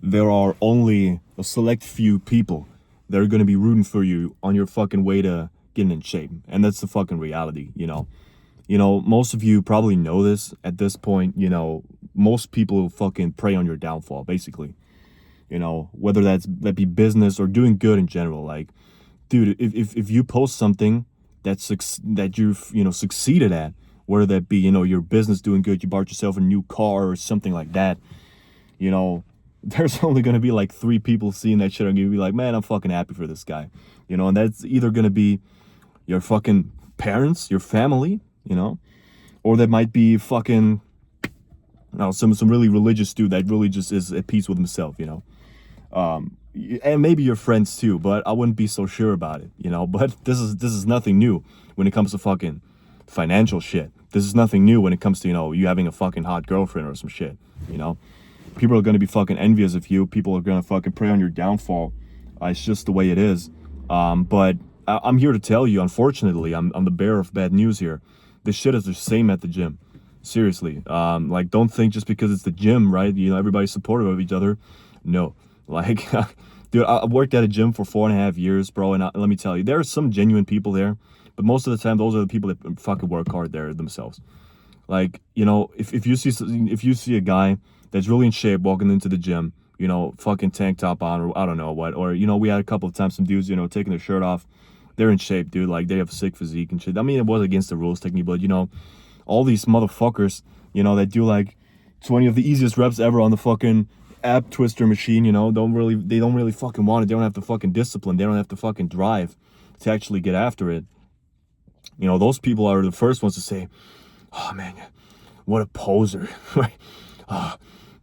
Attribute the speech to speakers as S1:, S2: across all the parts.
S1: there are only a select few people that are gonna be rooting for you on your fucking way to getting in shape. And that's the fucking reality, you know. Most of you probably know this at this point, most people fucking prey on your downfall, basically. Whether that be business or doing good in general. Like, dude, if you post something that you've succeeded at, whether that be your business doing good, you bought yourself a new car or something like that, you know, there's only gonna be like three people seeing that shit and you'll be like, man, I'm fucking happy for this guy, and that's either gonna be your fucking parents, your family, or that might be fucking some really religious dude that really just is at peace with himself. And maybe your friends too, but I wouldn't be so sure about it. But this is nothing new when it comes to fucking financial shit. This is nothing new when it comes to you having a fucking hot girlfriend or some shit. People are gonna be fucking envious of you. People are gonna fucking prey on your downfall. It's just the way it is. But I'm here to tell you, unfortunately, I'm the bearer of bad news here. This shit is the same at the gym. Seriously. Like, don't think just because it's the gym, right? Everybody's supportive of each other. No. Like, dude, I worked at a gym for 4.5 years, bro, and let me tell you, there are some genuine people there, but most of the time, those are the people that fucking work hard there themselves. Like, if you see a guy that's really in shape walking into the gym, fucking tank top on, or I don't know what, or we had a couple of times some dudes, taking their shirt off, they're in shape, dude. Like, they have sick physique and shit. I mean, it was against the rules technically, but all these motherfuckers, that do like 20 of the easiest reps ever on the fucking ab twister machine, they don't really fucking want it. They don't have the fucking discipline. They don't have the fucking drive to actually get after it. Those people are the first ones to say, oh man, what a poser.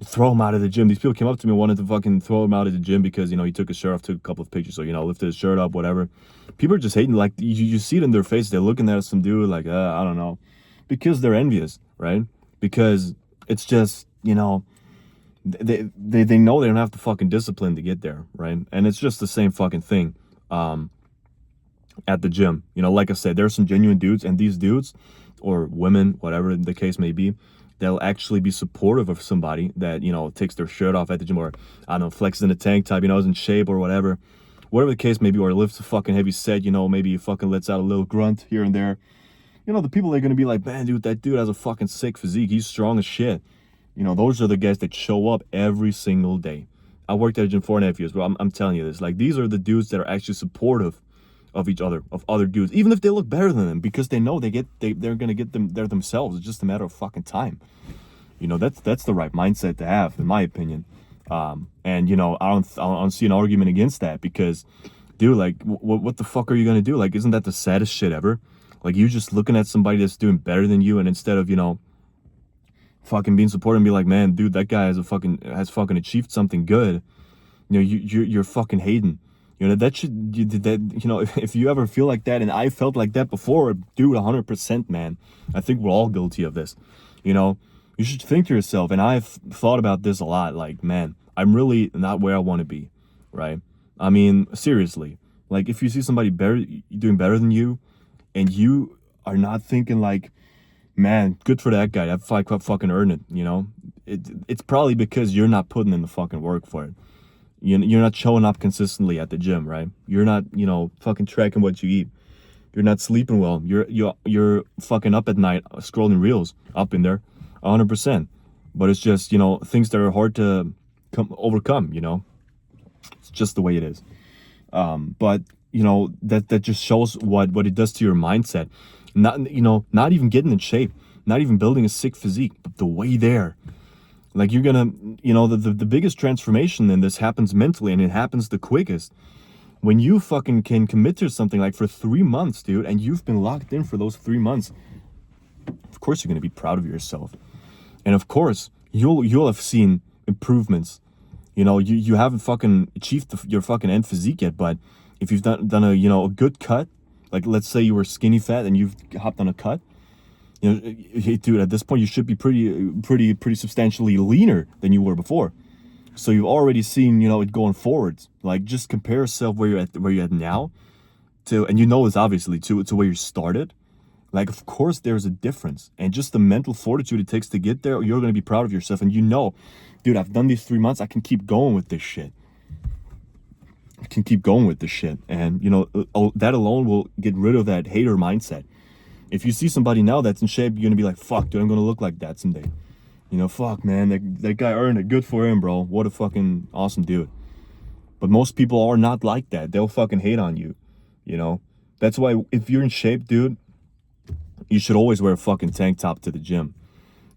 S1: Throw him out of the gym. These people came up to me and wanted to fucking throw him out of the gym because, he took his shirt off, took a couple of pictures, so, lifted his shirt up, whatever. People are just hating, like, you see it in their face. They're looking at some dude like, I don't know. Because they're envious, right? Because it's just, they know they don't have the fucking discipline to get there, right? And it's just the same fucking thing at the gym. Like I said, there's some genuine dudes, and these dudes, or women, whatever the case may be, they'll actually be supportive of somebody that, takes their shirt off at the gym, or, I don't know, flexes in a tank top, is in shape or whatever. Whatever the case may be, or lifts a fucking heavy set, maybe he fucking lets out a little grunt here and there. The people that are going to be like, man, dude, that dude has a fucking sick physique. He's strong as shit. Those are the guys that show up every single day. I worked at a gym 4.5 years, but I'm telling you this. Like, these are the dudes that are actually supportive of each other, of other dudes, even if they look better than them, because they know they're going to get them there themselves. It's just a matter of fucking time. That's the right mindset to have, in my opinion. And, I don't see an argument against that because, dude, like, what the fuck are you going to do? Like, isn't that the saddest shit ever? Like, you just looking at somebody that's doing better than you, and instead of, fucking being supportive and be like, man, dude, that guy has fucking achieved something good, you're fucking hating. That should, if you ever feel like that, and I felt like that before, dude, 100%, man. I think we're all guilty of this. You should think to yourself, and I've thought about this a lot, like, man, I'm really not where I want to be, right? I mean, seriously, like, if you see somebody doing better than you, and you are not thinking like, man, good for that guy, that fucking earned it, it's probably because you're not putting in the fucking work for it. You're not showing up consistently at the gym, right? You're not, fucking tracking what you eat. You're not sleeping well. You're fucking up at night scrolling reels, up in there, 100%. But it's just, things that are hard to overcome. It's just the way it is. But that just shows what it does to your mindset. Not even getting in shape, not even building a sick physique, but the way there. Like, you're gonna, the biggest transformation in this happens mentally, and it happens the quickest when you fucking can commit to something like for 3 months, dude, and you've been locked in for those 3 months. Of course, you're gonna be proud of yourself, and of course, you'll have seen improvements. You haven't fucking achieved your fucking end physique yet, but if you've done a good cut, like, let's say you were skinny fat and you've hopped on a cut, dude, at this point you should be pretty substantially leaner than you were before. So you've already seen, it going forwards. Like, just compare yourself where you're at now to, and this obviously to where you started. Like, of course, there's a difference. And just the mental fortitude it takes to get there, you're going to be proud of yourself. And you know, dude, I've done these 3 months. I can keep going with this shit. I can keep going with this shit. And, you know, that alone will get rid of that hater mindset. If you see somebody now that's in shape, you're going to be like, fuck, dude, I'm going to look like that someday. You know, fuck, man, that guy earned it. Good for him, bro. What a fucking awesome dude. But most people are not like that. They'll fucking hate on you, you know? That's why if you're in shape, dude, you should always wear a fucking tank top to the gym.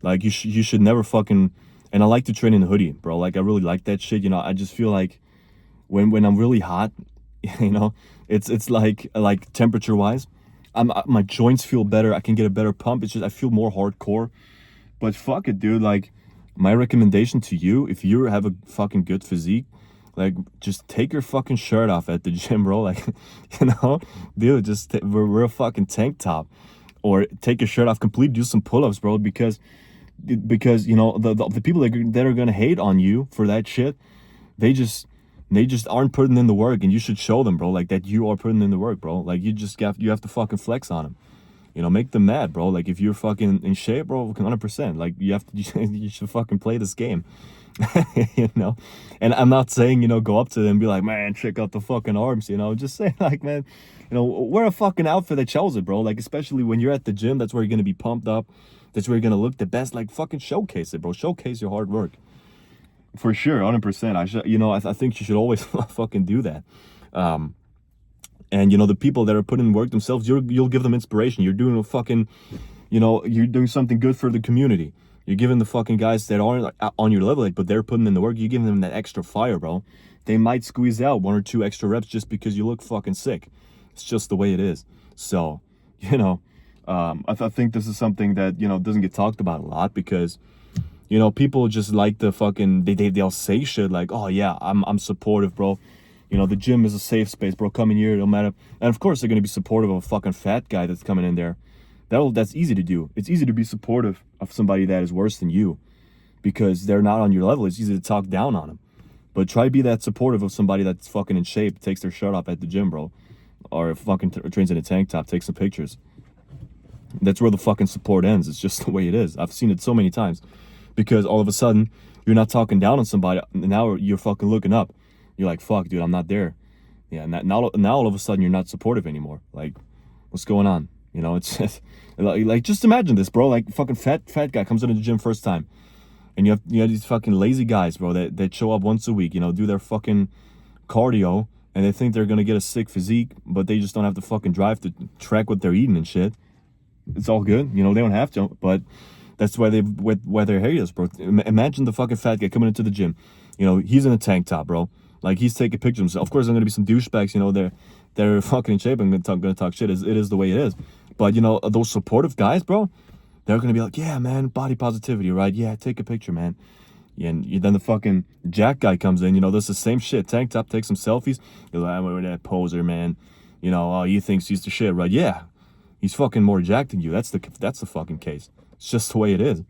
S1: Like, you should never fucking... And I like to train in a hoodie, bro. Like, I really like that shit. You know, I just feel like when I'm really hot, you know, it's like temperature-wise, my joints feel better. I can get a better pump. It's just I feel more hardcore. But fuck it, dude. Like, my recommendation to you, if you have a fucking good physique, like, just take your fucking shirt off at the gym, bro. Like, you know, dude, just wear a fucking tank top, or take your shirt off completely. Do some pull-ups, bro. Because you know the people that are gonna hate on you for that shit, they just aren't putting in the work, and you should show them, bro. Like, that you are putting in the work, bro. Like, you have to fucking flex on them. You know, make them mad, bro. Like, if you're fucking in shape, bro, 100%. Like, you should fucking play this game. You know, and I'm not saying, you know, go up to them and be like, man, check out the fucking arms, you know. Just say, like, man, you know, wear a fucking outfit that shows it, bro. Like, especially when you're at the gym, that's where you're gonna be pumped up. That's where you're gonna look the best. Like, fucking showcase it, bro. Showcase your hard work. For sure, 100%. You know, I think you should always fucking do that. And, you know, the people that are putting in work themselves, you'll give them inspiration. You're doing a fucking, you know, you're doing something good for the community. You're giving the fucking guys that aren't on your level, like, but they're putting in the work. You're giving them that extra fire, bro. They might squeeze out 1 or 2 extra reps just because you look fucking sick. It's just the way it is. So, you know, I think this is something that, you know, doesn't get talked about a lot, because, you know, people just like the fucking, they'll say shit like, oh yeah, I'm supportive, bro. You know, the gym is a safe space, bro. Come in here, no matter. And of course, they're gonna be supportive of a fucking fat guy that's coming in there. That's easy to do. It's easy to be supportive of somebody that is worse than you, because they're not on your level. It's easy to talk down on them. But try to be that supportive of somebody that's fucking in shape, takes their shirt off at the gym, bro, or fucking trains in a tank top, takes some pictures. That's where the fucking support ends. It's just the way it is. I've seen it so many times, because all of a sudden you're not talking down on somebody. Now you're fucking looking up. You're like, fuck, dude, I'm not there. Yeah, now all of a sudden you're not supportive anymore. Like, what's going on? You know, it's just like just imagine this, bro. Like, fucking fat guy comes into the gym first time, and you have these fucking lazy guys, bro, that show up once a week, you know, do their fucking cardio, and they think they're gonna get a sick physique, but they just don't have to fucking drive to track what they're eating and shit. It's all good, you know, they don't have to, but that's why their hair is, bro. Imagine the fucking fat guy coming into the gym, you know, he's in a tank top, bro. Like, he's taking pictures of himself. Of course, there's gonna be some douchebags, you know, they're fucking in shape and gonna talk shit. It is the way it is. But, you know, those supportive guys, bro, they're gonna be like, yeah, man, body positivity, right? Yeah, take a picture, man. Yeah, and then the fucking Jack guy comes in, you know, does the same shit. Tank top, take some selfies. You're like, I'm that poser, man. You know, oh, he thinks he's the shit, right? Yeah, he's fucking more jacked than you. That's the fucking case. It's just the way it is.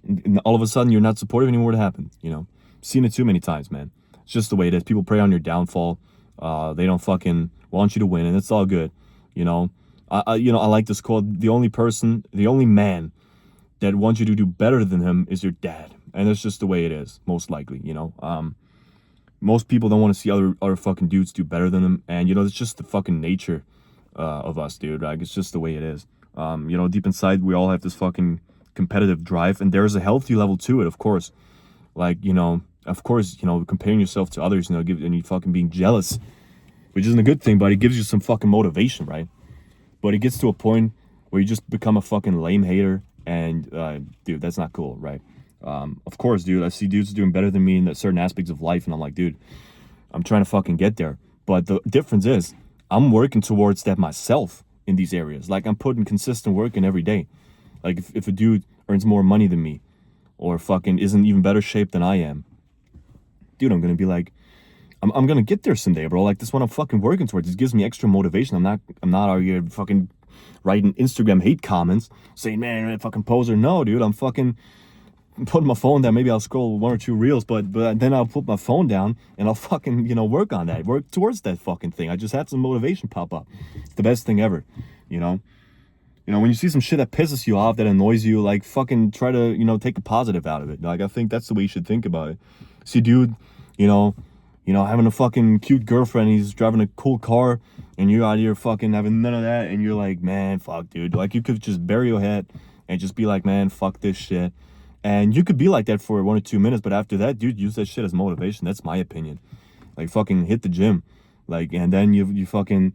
S1: And all of a sudden, you're not supportive anymore. What happens? You know, seen it too many times, man. It's just the way it is. People prey on your downfall. They don't fucking want you to win, and it's all good. You know, I like this quote: the only man that wants you to do better than him is your dad. And that's just the way it is, most likely, you know. Most people don't want to see other fucking dudes do better than them, and, you know, it's just the fucking nature of us, dude. Like, it's just the way it is. You know, deep inside, we all have this fucking competitive drive, and there's a healthy level to it, of course. Like, you know, of course, you know, comparing yourself to others, you know, and you fucking being jealous, which isn't a good thing, but it gives you some fucking motivation, right? But it gets to a point where you just become a fucking lame hater, and dude, that's not cool, right? Of course, dude, I see dudes doing better than me in certain aspects of life, and I'm like, dude, I'm trying to fucking get there. But the difference is, I'm working towards that myself in these areas. Like, I'm putting consistent work in every day. Like, if a dude earns more money than me, or fucking isn't even better shape than I am, dude, I'm gonna be like, I'm gonna get there someday, bro. Like, this one I'm fucking working towards. It gives me extra motivation. I'm not out here fucking writing Instagram hate comments saying, man, you're a fucking poser. No, dude, I'm fucking putting my phone down. Maybe I'll scroll 1 or 2 reels, but then I'll put my phone down and I'll fucking, you know, work on that, work towards that fucking thing. I just had some motivation pop up. It's the best thing ever, you know. You know, when you see some shit that pisses you off, that annoys you, like fucking try to, you know, take a positive out of it. Like I think that's the way you should think about it. See, dude, you know, having a fucking cute girlfriend, he's driving a cool car, and you're out here fucking having none of that, and you're like, man, fuck, dude. Like you could just bury your head and just be like, man, fuck this shit. And you could be like that for 1 or 2 minutes, but after that, dude, use that shit as motivation. That's my opinion. Like fucking hit the gym, like, and then you fucking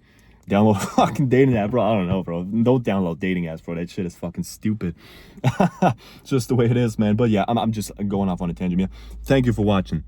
S1: download a fucking dating app, bro. I don't know, bro. Don't download dating apps, bro. That shit is fucking stupid. It's just the way it is, man. But yeah, I'm just going off on a tangent, man. Thank you for watching.